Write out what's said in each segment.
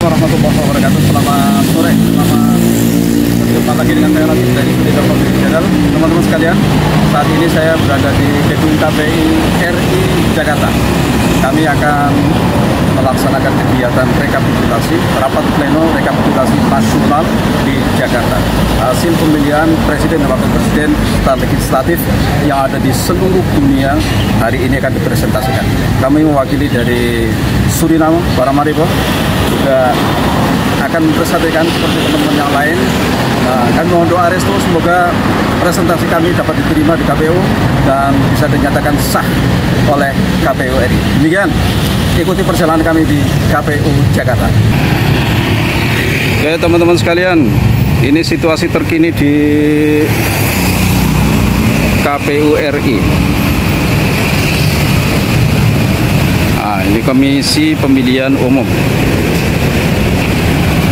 Warahmatullahi wabarakatuh. Selamat sore, selamat berjumpa lagi dengan saya Latif dari Studio Community Channel. Teman-teman sekalian, saat ini saya berada di gedung KPI RI Jakarta. Kami akan melaksanakan kegiatan rekapitulasi rapat pleno rekapitulasi nasional di Jakarta. Hasil pemilihan presiden dan wakil presiden serta legislatif yang ada di seluruh dunia hari ini akan dipresentasikan. Kami mewakili dari Suriname, Paramaribo, juga akan mempresentasikan seperti teman-teman yang lain. Kami mohon doa restu semoga presentasi kami dapat diterima di KPU dan bisa dinyatakan sah oleh KPU RI. Demikian, ikuti perjalanan kami di KPU Jakarta. Oke teman-teman sekalian, ini situasi terkini di KPU RI. Nah, ini Komisi Pemilihan Umum.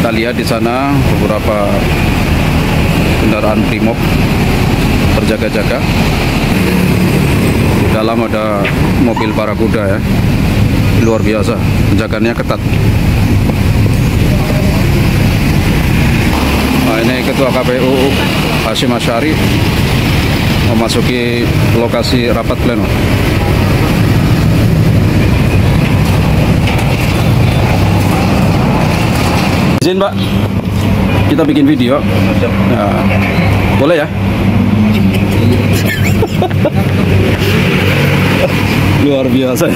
Kita lihat di sana beberapa kendaraan Brimob berjaga-jaga. Di dalam ada mobil Barakuda ya. Luar biasa, penjagaannya ketat. Nah, ini Ketua KPU Hashim Asyari memasuki lokasi rapat pleno. Izin Pak, kita bikin video. Nah, boleh ya? Luar biasa.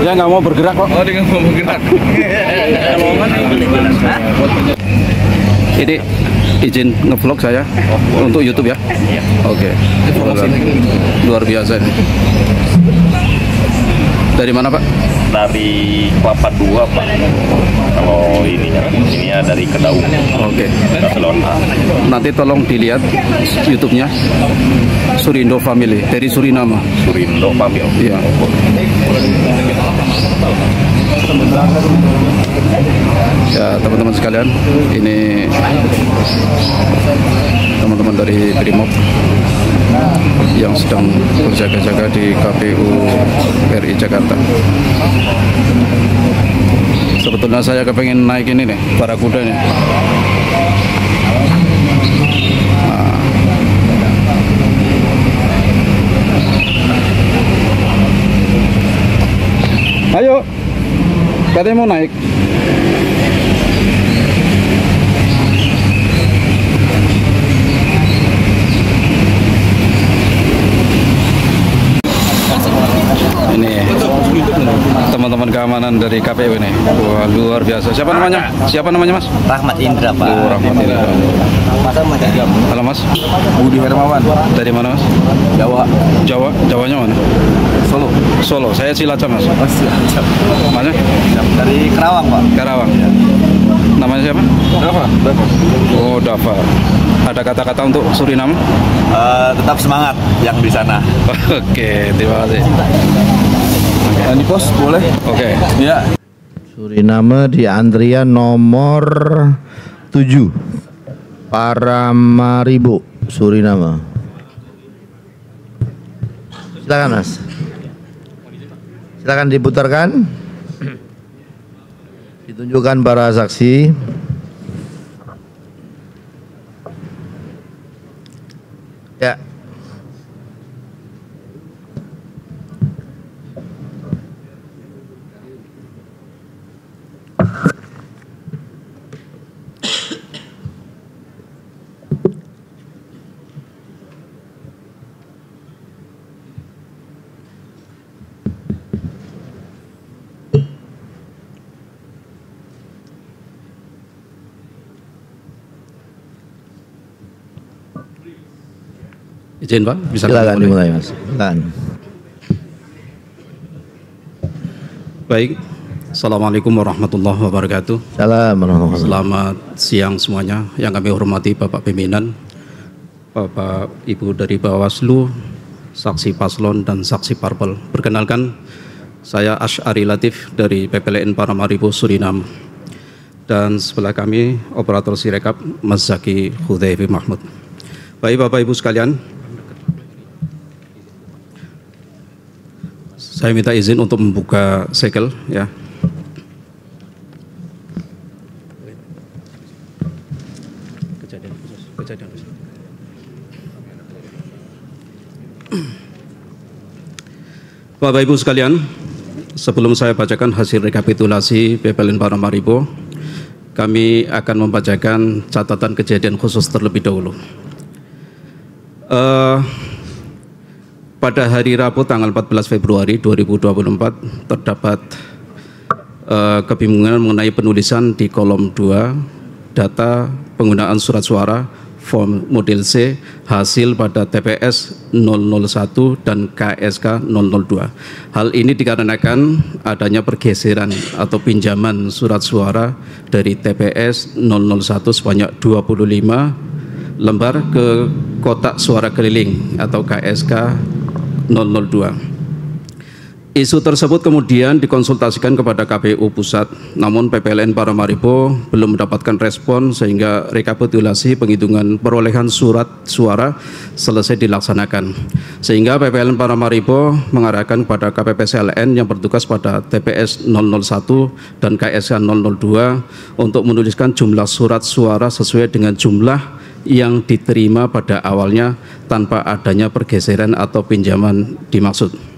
Dia nggak mau bergerak kok. Oh, dia nggak mau bergerak. Ini izin ngevlog saya untuk YouTube ya. Oke. Luar biasa. Dari mana Pak? Dari Kelapa 2 Pak. Kalau ininya dari Kedaung. Oke. Barcelona. Nanti tolong dilihat YouTube-nya Surindo Family dari Suriname. Surindo Family. Iya. Ya teman-teman sekalian, ini teman-teman dari Brimob yang sedang berjaga-jaga di KPU RI Jakarta. Sebetulnya saya kepengen naik ini nih, Barakuda nih. Ayo, katanya mau naik. Ini teman-teman keamanan dari KPU ini. Wah, luar biasa. Siapa namanya? Siapa namanya Mas? Rahmat Indra Pak. Oh, Rahmat Indra. Halo Mas. Budi Hermawan. Dari mana Mas? Jawa. Jawa. Jawanya mana? Solo. Solo. Saya Cilacap Mas. Oh, Cilacap. Mana? Dari Karawang Pak. Karawang. Namanya siapa? Dava. Oh, Dava. Ada kata-kata untuk Suriname? Tetap semangat yang di sana. Oke, terima kasih. Ini pos boleh? Oke. Ya. Suriname di antrian nomor 7. Paramaribo, Suriname. Silakan Mas. Silakan diputarkan. Ditunjukkan para saksi. Ya. Izin Pak, bisa Silakan dimulai Mas. Silakan. Baik. Assalamualaikum warahmatullahi wabarakatuh. Salam warahmatullahi wabarakatuh. Selamat siang semuanya. Yang kami hormati Bapak Pimpinan, Bapak Ibu dari Bawaslu, saksi paslon dan saksi parpol. Perkenalkan, saya Asyari Latif dari PPLN Paramaribo Suriname. dan sebelah kami operator Sirekap Mas Zaki Hudayfi Mahmud. Baik Bapak Ibu sekalian, saya minta izin untuk membuka segel ya. Kejadian khusus. Bapak Ibu sekalian, sebelum saya bacakan hasil rekapitulasi PPLN Paramaribo, kami akan membacakan catatan kejadian khusus terlebih dahulu. Pada hari Rabu tanggal 14 Februari 2024 terdapat kebingungan mengenai penulisan di kolom 2 data penggunaan surat suara form model C hasil pada TPS 001 dan KSK 002. Hal ini dikarenakan adanya pergeseran atau pinjaman surat suara dari TPS 001 sebanyak 25 lembar ke kotak suara keliling atau KSK 002. Isu tersebut kemudian dikonsultasikan kepada KPU Pusat, namun PPLN Paramaribo belum mendapatkan respon sehingga rekapitulasi penghitungan perolehan surat suara selesai dilaksanakan. Sehingga PPLN Paramaribo mengarahkan kepada KPPSLN yang bertugas pada TPS 001 dan KSK 002 untuk menuliskan jumlah surat suara sesuai dengan jumlah yang diterima pada awalnya tanpa adanya pergeseran atau pinjaman dimaksud.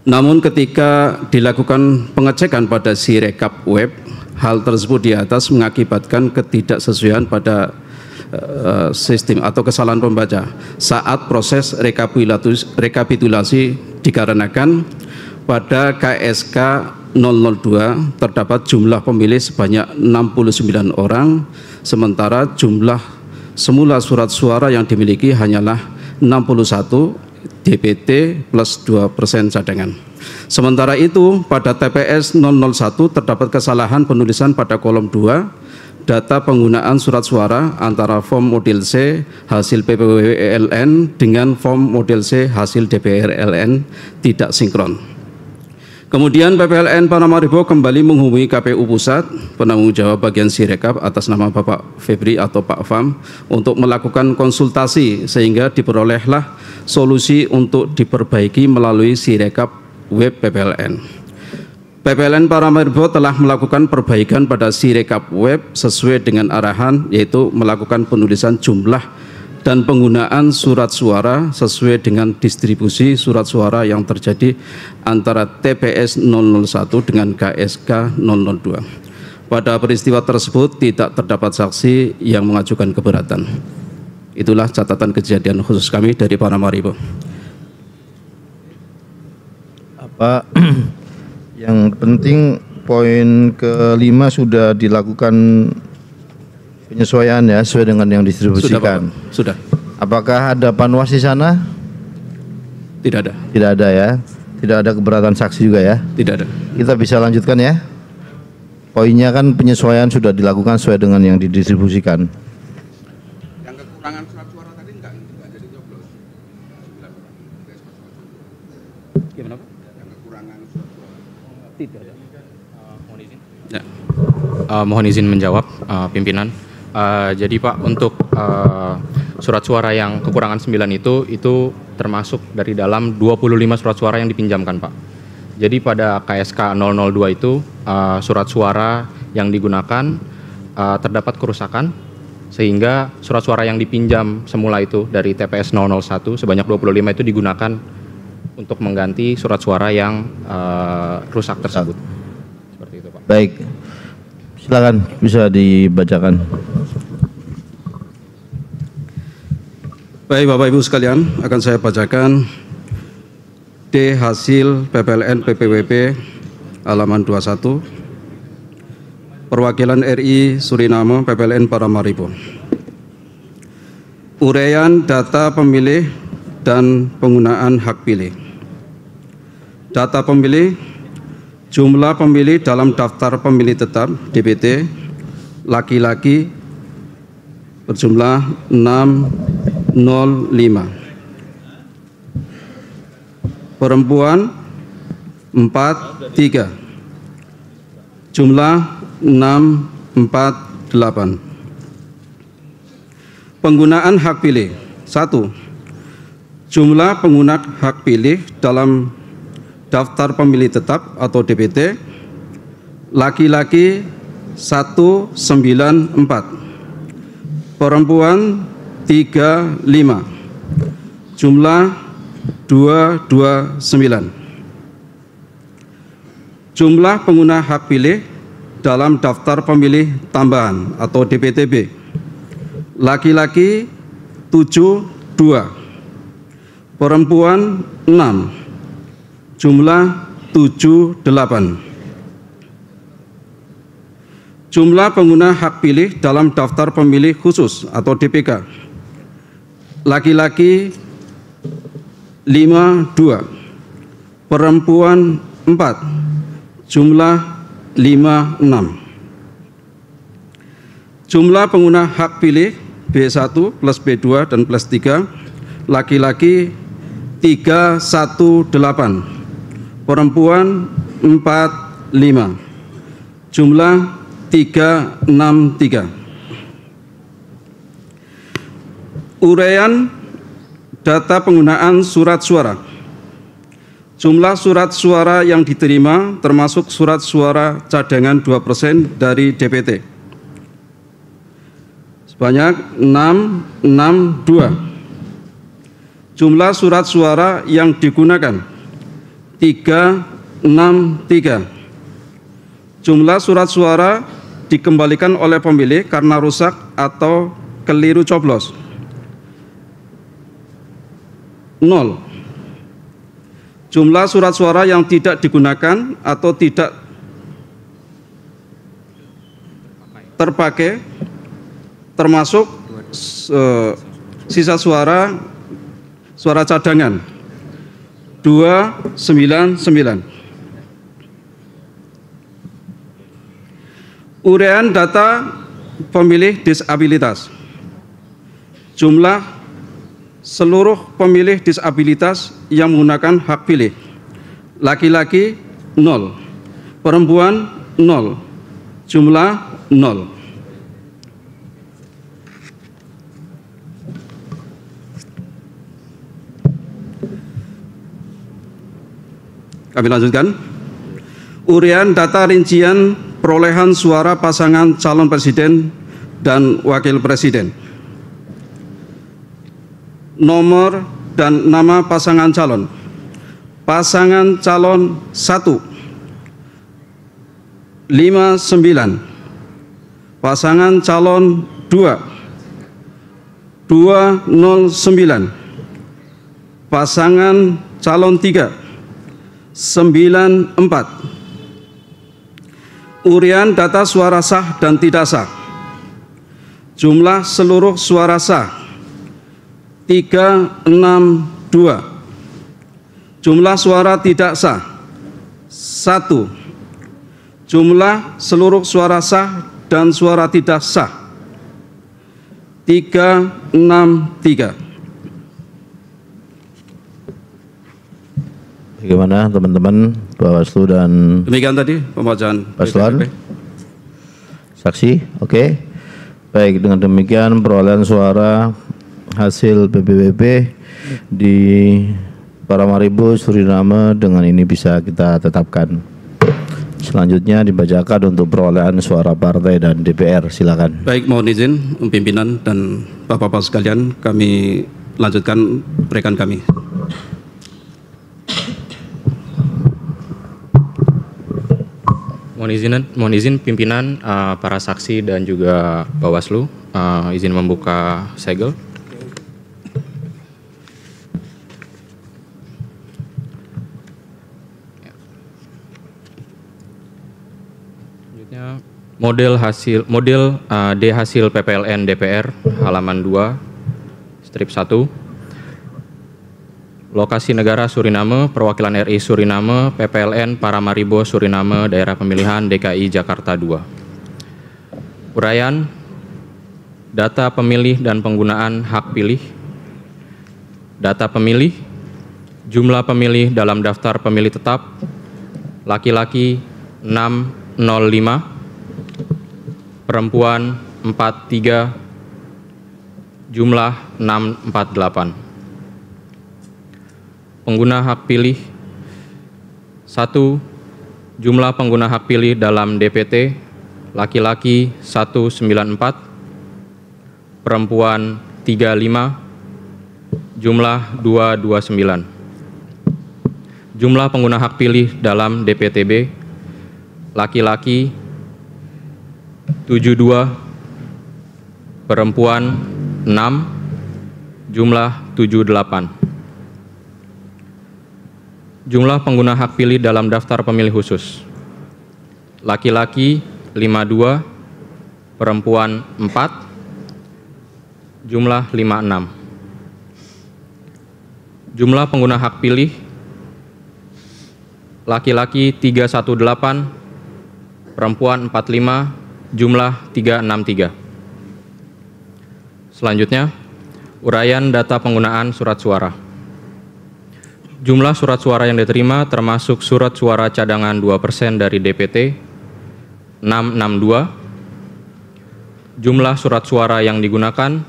Namun ketika dilakukan pengecekan pada Sirekap web, hal tersebut di atas mengakibatkan ketidaksesuaian pada sistem atau kesalahan pembaca saat proses rekapitulasi dikarenakan pada KSK 002 terdapat jumlah pemilih sebanyak 69 orang, sementara jumlah semula surat suara yang dimiliki hanyalah 61 DPT plus 2% cadangan. Sementara itu pada TPS 001 terdapat kesalahan penulisan pada kolom 2 data penggunaan surat suara antara form model C hasil PPWLN dengan form model C hasil DPRLN tidak sinkron. Kemudian PPLN Paramaribo kembali menghubungi KPU Pusat, penanggung jawab bagian Sirekap atas nama Bapak Febri atau Pak Fam untuk melakukan konsultasi sehingga diperolehlah solusi untuk diperbaiki melalui Sirekap web PPLN. PPLN Paramaribo telah melakukan perbaikan pada Sirekap web sesuai dengan arahan, yaitu melakukan penulisan jumlah dan penggunaan surat suara sesuai dengan distribusi surat suara yang terjadi antara TPS 001 dengan KSK 002. Pada peristiwa tersebut tidak terdapat saksi yang mengajukan keberatan. Itulah catatan kejadian khusus kami dari Paramaribo. Apa yang penting poin kelima sudah dilakukan penyesuaian ya sesuai dengan yang distribusikan. Sudah. Apakah ada panwas di sana? Tidak ada. Tidak ada ya. Tidak ada keberatan saksi juga ya. Tidak ada. Kita bisa lanjutkan ya. Poinnya kan penyesuaian sudah dilakukan sesuai dengan yang didistribusikan. Yang kekurangan surat suara tadi enggak jadi nyoblos. Gimana Pak? Yang kekurangan surat suara. Tidak ada. Mohon izin. Ya. Mohon izin menjawab pimpinan. Jadi Pak, untuk surat suara yang kekurangan 9 itu termasuk dari dalam 25 surat suara yang dipinjamkan Pak. Jadi pada KSK 002 itu surat suara yang digunakan terdapat kerusakan sehingga surat suara yang dipinjam semula itu dari TPS 001 sebanyak 25 itu digunakan untuk mengganti surat suara yang rusak tersebut. Seperti itu Pak. Baik. Silakan bisa dibacakan. Baik Bapak Ibu sekalian, akan saya bacakan D hasil PPLN PPWP halaman 21 Perwakilan RI Suriname PPLN Paramaribo. Uraian data pemilih dan penggunaan hak pilih. Data pemilih: jumlah pemilih dalam daftar pemilih tetap DPT laki-laki berjumlah 605, perempuan 43, jumlah 648. Penggunaan hak pilih. 1. Jumlah pengguna hak pilih dalam daftar pemilih tetap atau DPT laki-laki 194, perempuan 35, jumlah 229. Jumlah pengguna hak pilih dalam daftar pemilih tambahan atau DPTB laki-laki 72, perempuan 6, jumlah 78. Jumlah pengguna hak pilih dalam daftar pemilih khusus atau DPK laki-laki 52, perempuan 4, jumlah 56. Jumlah pengguna hak pilih B1 plus B2 dan plus 3 laki-laki 318, perempuan 45, jumlah 363. Uraian data penggunaan surat suara. Jumlah surat suara yang diterima termasuk surat suara cadangan 2% dari DPT sebanyak 662. Jumlah surat suara yang digunakan 363. Jumlah surat suara dikembalikan oleh pemilih karena rusak atau keliru coblos 0. Jumlah surat suara yang tidak digunakan atau tidak terpakai termasuk sisa suara cadangan 299. Uraian data pemilih disabilitas. Jumlah seluruh pemilih disabilitas yang menggunakan hak pilih laki-laki 0, perempuan 0, jumlah 0. Kami lanjutkan. Uraian data rincian perolehan suara pasangan calon presiden dan wakil presiden. Nomor dan nama pasangan calon. Pasangan calon 1 59. Pasangan calon 2 209. Pasangan calon 3 94. Uraian data suara sah dan tidak sah. Jumlah seluruh suara sah 362. Jumlah suara tidak sah 1. Jumlah seluruh suara sah dan suara tidak sah 363. Bagaimana teman-teman Bawaslu dan Demikian tadi pembacaan Paslon. Saksi, oke. Baik, dengan demikian perolehan suara hasil PPWP di Paramaribo Suriname dengan ini bisa kita tetapkan. Selanjutnya dibacakan untuk perolehan suara partai dan DPR. Silakan. Baik, mohon izin pimpinan dan Bapak-Bapak sekalian, kami lanjutkan rekan kami. Mohon izin pimpinan, para saksi dan juga Bawaslu, izin membuka segel. Selanjutnya model D hasil PPLN DPR halaman 2 strip 1. Lokasi negara Suriname, perwakilan RI Suriname, PPLN Paramaribo Suriname, daerah pemilihan DKI Jakarta 2. Uraian data pemilih dan penggunaan hak pilih. Data pemilih, jumlah pemilih dalam daftar pemilih tetap laki-laki 605, perempuan 43, jumlah 648. Pengguna hak pilih 1, jumlah pengguna hak pilih dalam DPT laki-laki 194, perempuan 35, jumlah 229. Jumlah pengguna hak pilih dalam DPTB laki-laki 72, perempuan 6, jumlah 78. Jumlah pengguna hak pilih dalam daftar pemilih khusus laki-laki 52, perempuan 4, jumlah 56. Jumlah pengguna hak pilih laki-laki 318, perempuan 45, jumlah 363. Selanjutnya, uraian data penggunaan surat suara. Jumlah surat suara yang diterima termasuk surat suara cadangan 2% dari DPT 662. Jumlah surat suara yang digunakan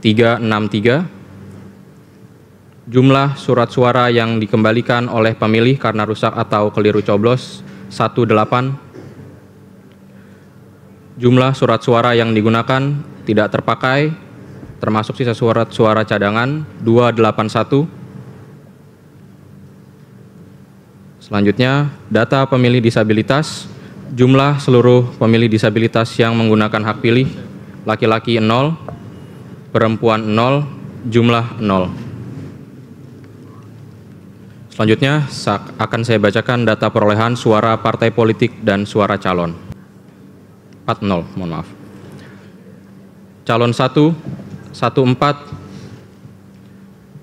363. Jumlah surat suara yang dikembalikan oleh pemilih karena rusak atau keliru coblos 18. Jumlah surat suara yang digunakan tidak terpakai termasuk sisa surat suara cadangan 281. Selanjutnya, data pemilih disabilitas. Jumlah seluruh pemilih disabilitas yang menggunakan hak pilih laki-laki 0, perempuan 0, jumlah 0. Selanjutnya akan saya bacakan data perolehan suara partai politik dan suara calon. 40, mohon maaf. Calon 1, 14,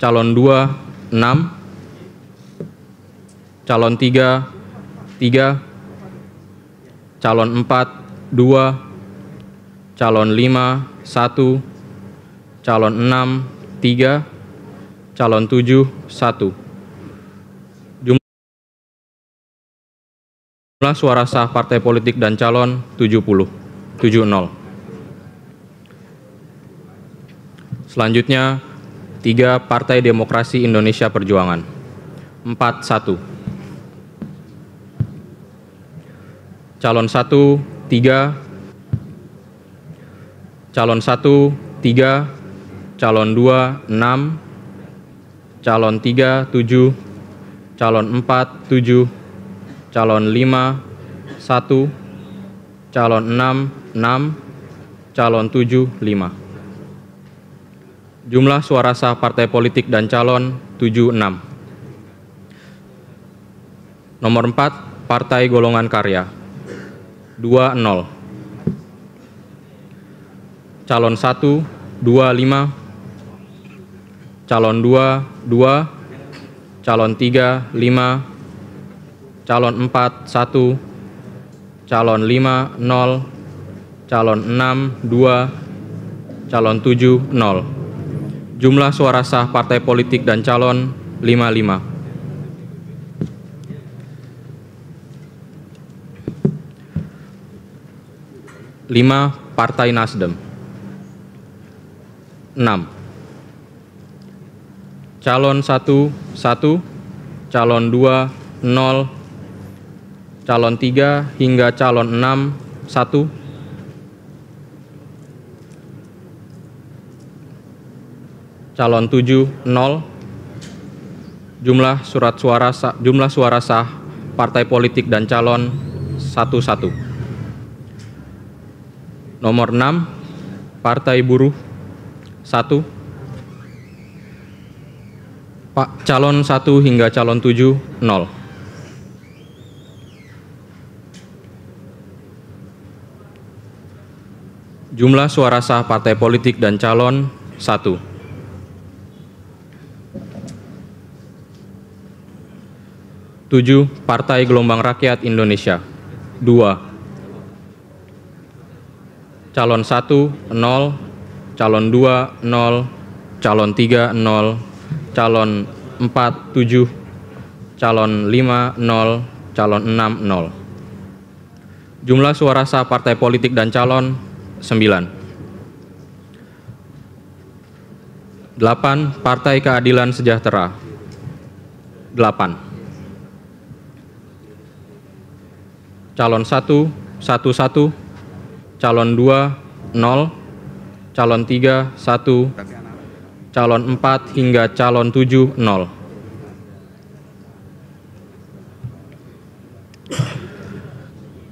calon 2, 6, calon 3, 3, calon 4, 2, calon 5, 1, calon 6, 3, calon 7, 1. Jumlah suara sah partai politik dan calon 70. Selanjutnya, 3 Partai Demokrasi Indonesia Perjuangan 41. Calon 1, 3, calon 1, 3, calon 2, 6, calon 3, 7, calon 4, 7, calon 5, 1, calon 6, 6, calon 7, 5. Jumlah suara sah partai politik dan calon 76. Nomor 4, Partai Golongan Karya 20. Calon 1, 25, calon 2, 2, calon 3, 5, calon 4, 1, calon 5, 0, calon 6, 2, calon 7, 0. Jumlah suara sah partai politik dan calon 55. Lima, Partai Nasdem 6. Calon 1, 1, calon 2, 0, calon 3 hingga calon 6, 1. Calon 7, 0. Jumlah suara sah partai politik dan calon 11. Nomor 6, Partai Buruh 1. Calon 1 hingga calon 7, 0. Jumlah suara sah partai politik dan calon 1. Tujuh, Partai Gelombang Rakyat Indonesia 2. Calon 1, 0, calon 2, 0, calon 3, 0, calon 4, 7, calon 5, 0, calon 6, 0. Jumlah suara sah partai politik dan calon 8. Partai Keadilan Sejahtera 8. Calon 1, 1, calon 2, 0, calon 3, 1, calon 4 hingga calon 7, 0.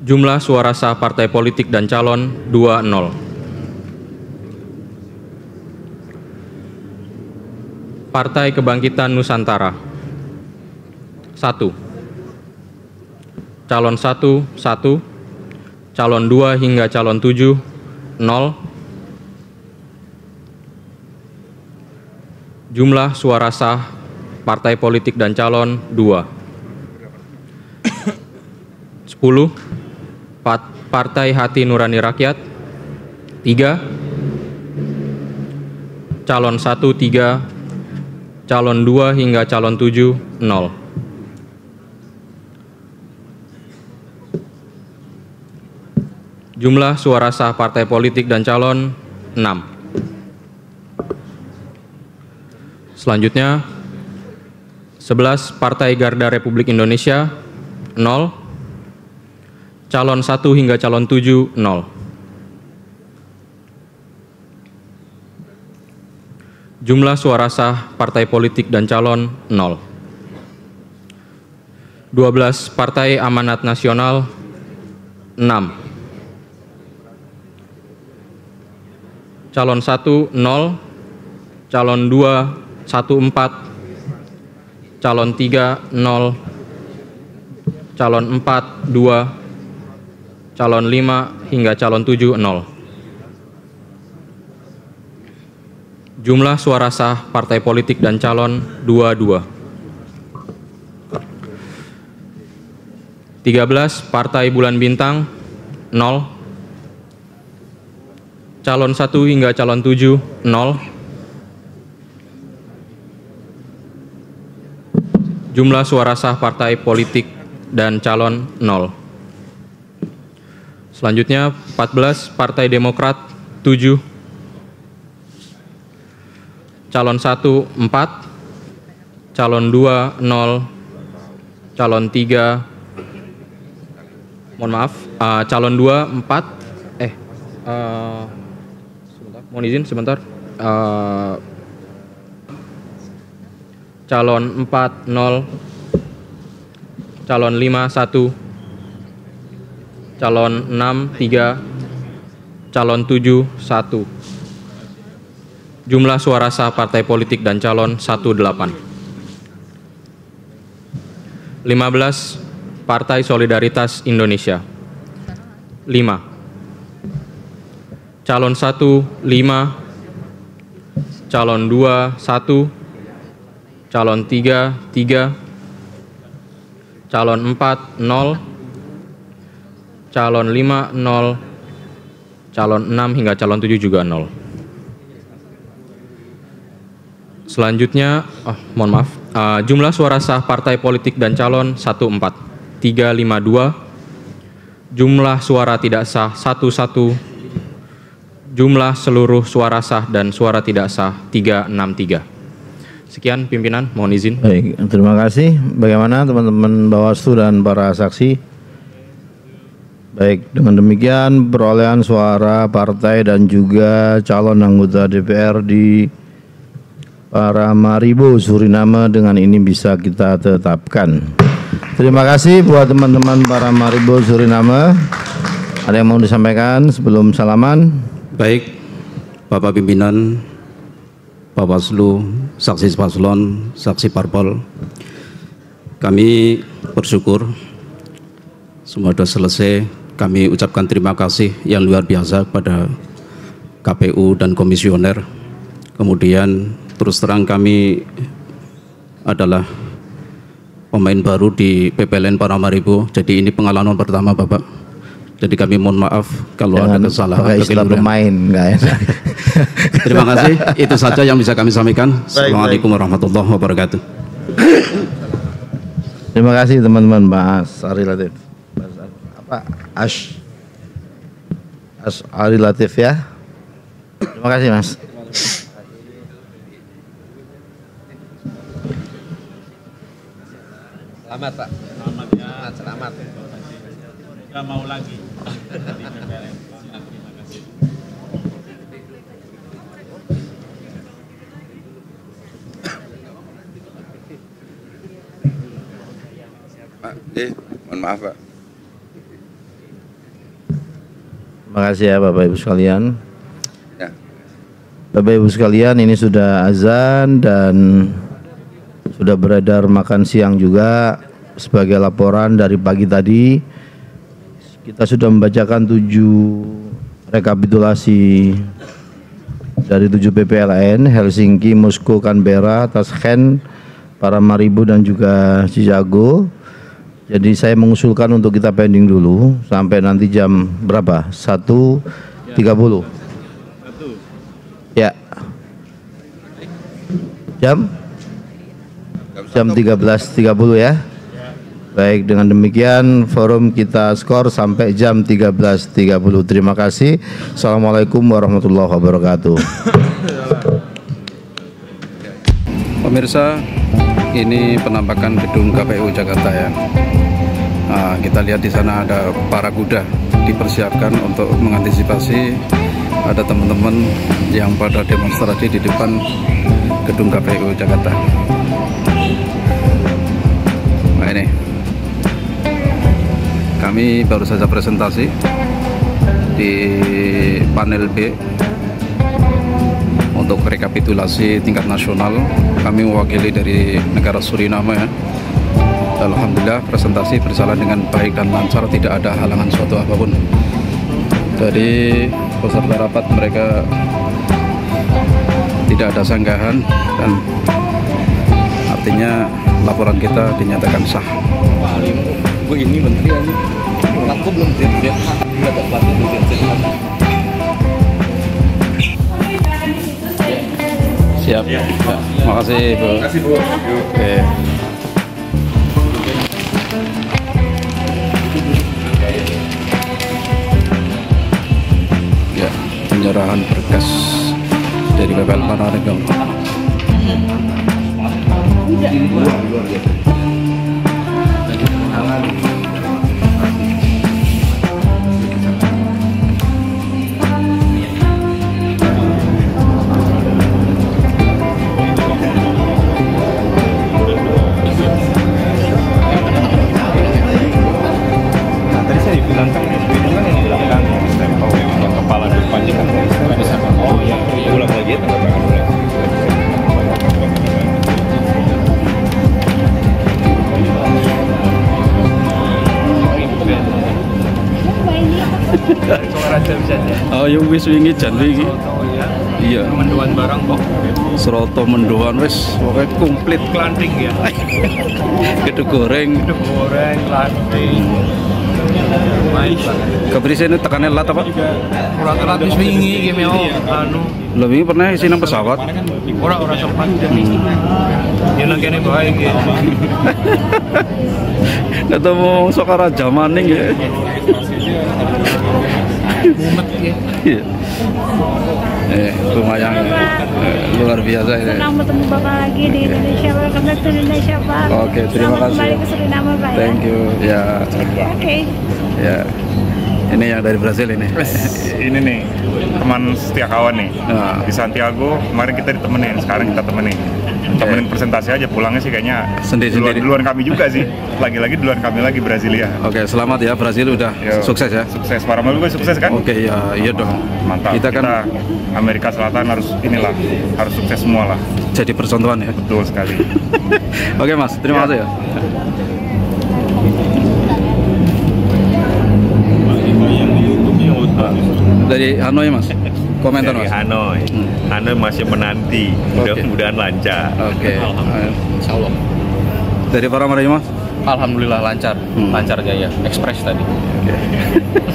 Jumlah suara sah partai politik dan calon 2-0. Partai Kebangkitan Nusantara 1. Calon 1, 1, calon 2 hingga calon 7, 0. Jumlah suara sah partai politik dan calon 2. 10. Partai Hati Nurani Rakyat 3. Calon 1, 3, calon 2 hingga calon 7, 0. Jumlah suara sah partai politik dan calon 6. Selanjutnya 11 Partai Garda Republik Indonesia 0. Calon 1 hingga calon 7, 0. Jumlah suara sah partai politik dan calon 0. 12 Partai Amanat Nasional 6. Calon 1, 0, calon 2, 1, 4, calon 3, 0, calon 4, 2, calon 5 hingga calon 7, 0. Jumlah suara sah partai politik dan calon 22. 13 Partai Bulan Bintang 0. Calon 1 hingga calon 7, 0. Jumlah suara sah partai politik dan calon 0. Selanjutnya 14 Partai Demokrat 7. Calon 1, 4. Calon 2, 0. Calon 3, mohon maaf, calon 2, 4. Mohon izin sebentar. Calon 4, 0. Calon 5, 1. Calon 6, 3. Calon 7, 1. Jumlah suara sah partai politik dan calon 18. 15 Partai Solidaritas Indonesia 5. Calon 1, 5, calon 2, 1, calon 3, 3, calon 4, 0, calon 5, 0, calon 6 hingga calon 7 juga 0. Selanjutnya, mohon maaf, jumlah suara sah partai politik dan calon 14, 352, jumlah suara tidak sah 11, jumlah seluruh suara sah dan suara tidak sah 363. Sekian pimpinan, mohon izin. Baik, terima kasih. Bagaimana teman-teman Bawaslu dan para saksi? Baik, dengan demikian perolehan suara partai dan juga calon anggota DPR di Paramaribo, Suriname dengan ini bisa kita tetapkan. Terima kasih buat teman-teman Paramaribo, Suriname. Ada yang mau disampaikan sebelum salaman? Baik, Bapak Pimpinan, Bawaslu, saksi paslon, saksi parpol, kami bersyukur semua sudah selesai. Kami ucapkan terima kasih yang luar biasa kepada KPU dan komisioner. Kemudian terus terang kami adalah pemain baru di PPLN Paramaribo, jadi ini pengalaman pertama Bapak. Jadi kami mohon maaf kalau ada kesalahan. Istilah pemain, enggak enak. Terima kasih. Itu saja yang bisa kami sampaikan. Assalamualaikum warahmatullahi wabarakatuh. Terima kasih teman-teman. Mas Ari Latif. Apa? Mas Ari Latif ya. Terima kasih Mas. Selamat Pak. Selamat ya. Selamat. Nggak mau lagi. Terima kasih. Pak, mohon maaf Pak. Terima kasih ya Bapak Ibu sekalian. Ya. Bapak Ibu sekalian, ini sudah azan dan sudah beredar makan siang juga. Sebagai laporan dari pagi tadi, kita sudah membacakan 7 rekapitulasi dari 7 PPLN, Helsinki, Moskow, Canberra, Tashkent, Paramaribo dan juga Chicago. Jadi saya mengusulkan untuk kita pending dulu sampai nanti jam berapa? 1.30. Ya. Jam 13.30 ya. Baik, dengan demikian forum kita skor sampai jam 13.30. Terima kasih. Assalamualaikum warahmatullahi wabarakatuh. Pemirsa, ini penampakan gedung KPU Jakarta ya. Nah, kita lihat di sana ada para kuda dipersiapkan untuk mengantisipasi ada teman-teman yang pada demonstrasi di depan gedung KPU Jakarta. Nah ini, kami baru saja presentasi di panel B untuk rekapitulasi tingkat nasional. Kami mewakili dari negara Suriname ya. Alhamdulillah presentasi berjalan dengan baik dan lancar, tidak ada halangan suatu apapun. Dari peserta rapat mereka tidak ada sanggahan dan artinya laporan kita dinyatakan sah. Gue ini menteri aja. Aku belum lihat Siap. Ya. Makasih Bu. Makasih Bu. Oke. Ya, penyerahan berkas dari PPL Paramaribo. Oh, yang wis wingi jan wingi. Iya. Mendoan barang kok. Seroto mendoan wis pokoknya komplit Kelanting ya. gedung goreng. Goreng, kelanting. Mais. Keberisian itu tekannya lat apa? Urat-urat wis wingi iki mau anu. Lebih pernah isi nang pesawat. Ora sempat. Ya nang kene bae iki. Ketemu sokara jamaning ya. Mumet ya. Iya. Lumayan luar biasa ini. Senang bertemu Bapak lagi di Indonesia. Welcome back to Indonesia Pak. Oke, terima kasih. Kembali ke Suriname Pak ya. Thank you. Ya. Oke. Ya. Ini yang dari Brasil ini. Ini nih teman setia kawan nih. Nah. Di Santiago kemarin kita ditemenin, sekarang kita temenin presentasi aja, pulangnya sih kayaknya Sendiri-sendiri. duluan kami juga sih. Lagi-lagi duluan kami lagi Brasilia. Oke, selamat ya Brasil udah Yo. sukses ya. Sukses, Paramaribo juga sukses kan? Oke, ya iya dong. Mantap. Kita kan Amerika Selatan harus harus sukses semua lah. jadi percontohan ya. Betul sekali. Oke Mas, terima kasih ya. Dari Hanoi Mas, komentar Dari Mas. Hanoi. Hanoi masih menanti, mudah-mudahan lancar. Oke. Insya Allah. Dari Paramaribo Mas. Alhamdulillah lancar, lancar jaya, ekspres tadi.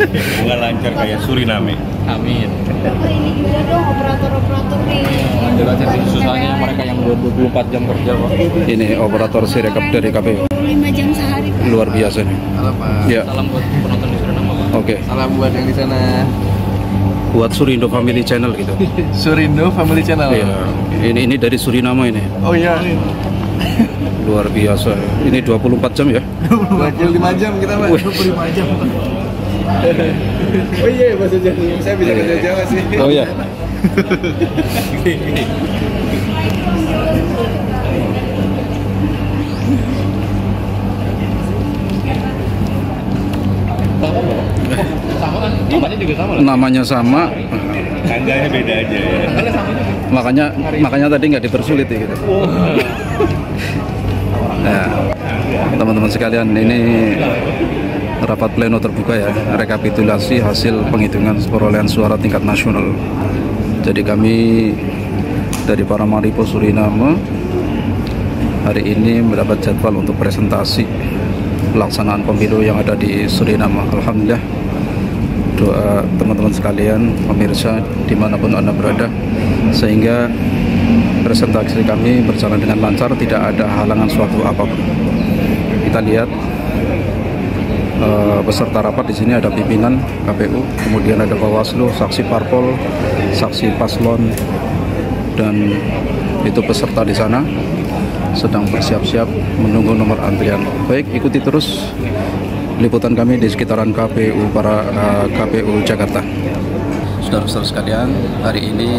Semoga lancar kayak Suriname. Amin. Bapak ini juga dong operator-operator di Lanjut aja susahnya mereka yang 24 jam kerja Pak. Ini operator Sirekap dari KPU. 5 jam sehari Pak. Luar biasa nih. Ya. Salam buat penonton di Suriname Pak. Oke. Salam buat yang di sana. buat Surindo Family Channel gitu. Surindo Family Channel. Iya, ini dari Suriname ini. Oh iya. Luar biasa. Ini 24 jam ya? 25 jam kita, Pak. 25 jam. Oh iya, bahasa Jawa. Saya bisa bahasa Jawa sih. Oh iya. Namanya sama. Tanggalnya beda aja ya. Makanya tadi nggak dipersulit ya gitu. Nah, teman-teman sekalian, ini rapat pleno terbuka ya, rekapitulasi hasil penghitungan perolehan suara tingkat nasional. Jadi kami dari Paramaribo Suriname hari ini mendapat jadwal untuk presentasi pelaksanaan pemilu yang ada di Suriname. Alhamdulillah, doa teman-teman sekalian, pemirsa dimanapun Anda berada, sehingga presentasi kami berjalan dengan lancar, tidak ada halangan suatu apapun. Kita lihat peserta rapat di sini ada pimpinan KPU, kemudian ada Bawaslu, saksi parpol, saksi paslon, dan itu peserta di sana sedang bersiap-siap menunggu nomor antrian. Baik, ikuti terus liputan kami di sekitaran KPU Jakarta. Saudara-saudara sekalian, hari ini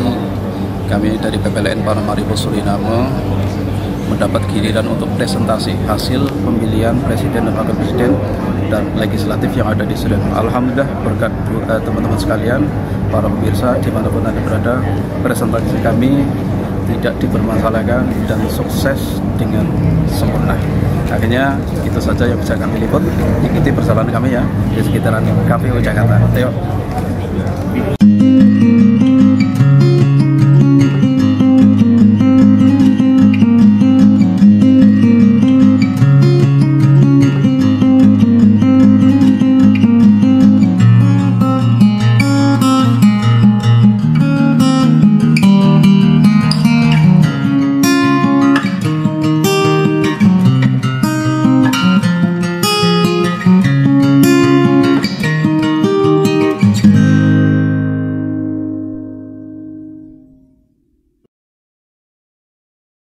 kami dari PPLN Paramaribo Suriname mendapat giliran untuk presentasi hasil pemilihan presiden dan wakil presiden dan legislatif yang ada di Suriname. Alhamdulillah, berkat teman-teman sekalian, para pemirsa dimanapun Anda berada, presentasi kami tidak dipermasalahkan dan sukses dengan sempurna. Akhirnya itu saja yang bisa kami liput. Ikuti perjalanan kami ya di sekitaran KPU Jakarta. Ayo.